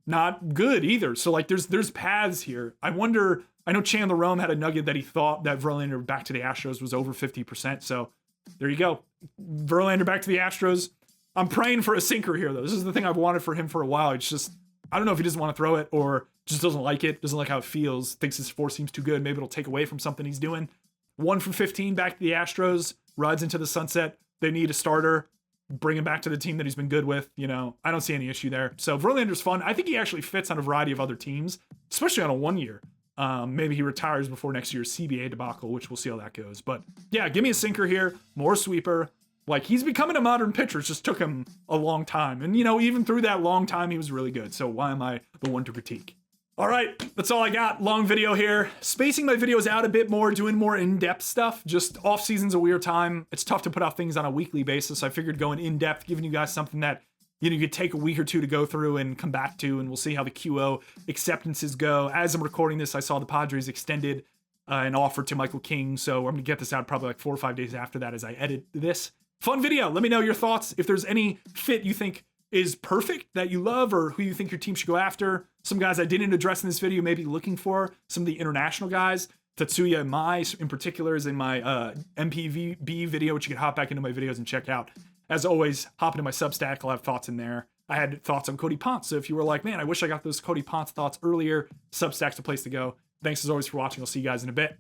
[SPEAKER 1] not good either. So like there's paths here. I know Chandler Rome had a nugget that he thought that Verlander back to the Astros was over 50%. So there you go. Verlander back to the Astros. I'm praying for a sinker here though. This is the thing I've wanted for him for a while. It's just, I don't know if he doesn't want to throw it or just doesn't like it, doesn't like how it feels, thinks his four seems too good. Maybe it'll take away from something he's doing. 1 for 15 back to the Astros, rides into the sunset. They need a starter. Bring him back to the team that he's been good with. I don't see any issue there. So Verlander's fun. I think he actually fits on a variety of other teams, especially on a 1 year. Maybe he retires before next year's CBA debacle, which we'll see how that goes. But yeah, give me a sinker here, more sweeper. Like, he's becoming a modern pitcher. It just took him a long time. And, even through that long time, he was really good. So why am I the one to critique? All right, that's all I got. Long video here. Spacing my videos out a bit more, doing more in-depth stuff. Just off-season's a weird time. It's tough to put out things on a weekly basis. I figured going in-depth, giving you guys something that you could take a week or two to go through and come back to, and we'll see how the QO acceptances go. As I'm recording this, I saw the Padres extended an offer to Michael King, so I'm going to get this out probably like 4 or 5 days after that as I edit this. Fun video. Let me know your thoughts. If there's any fit you think is perfect that you love or who you think your team should go after. Some guys I didn't address in this video, maybe looking for some of the international guys. Tatsuya Mai in particular is in my MPVB video, which you can hop back into my videos and check out. As always, hop into my Substack. I'll have thoughts in there. I had thoughts on Cody Ponce. So if you were like, man, I wish I got those Cody Ponce thoughts earlier, Substack's the place to go. Thanks as always for watching. I'll see you guys in a bit.